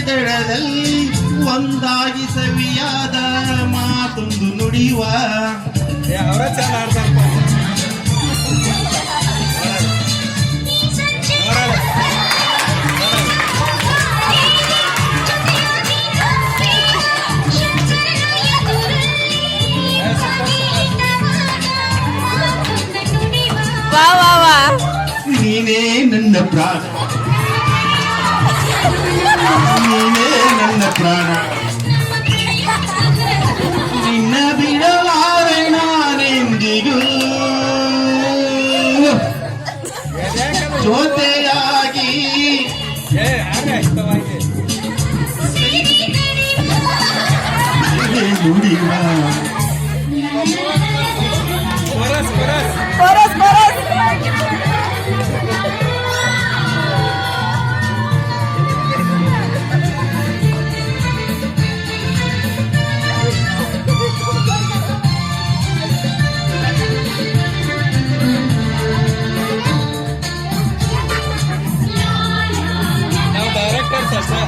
ದಡದಲ್ಲಿ ಒಂದಾಗಿ ಸವಿಯಾದ ಮಾತೊಂದು ನುಡಿಯುವ ಅವರ ಚಂದ ಆಡ್ತಾರಪ್ಪ. ನೀನೇ ನನ್ನ ಪ್ರಾಣ, ನೀನೇ ನನ್ನ ಪ್ರಾಣ, ನಿನ್ನ ಬಿಡಲಾರೆ ನಾನೆಂದಿಗೂ ಜೊತೆಯಾಗಿ ನುಡಿವ ನಾವು ಡೈರೆಕ್ಟರ್ಸ್ ಅಷ್ಟೇ.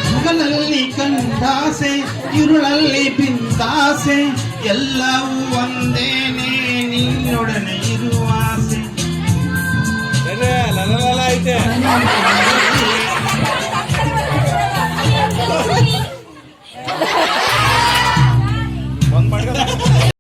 ಹಗಲಲ್ಲಿ ಕಂಡಾಸೆ, ഇരുಳಲ್ಲಿ ಬಿಂದಾಸೆ, ಎಲ್ಲವೂ ಒಂದೇನೆ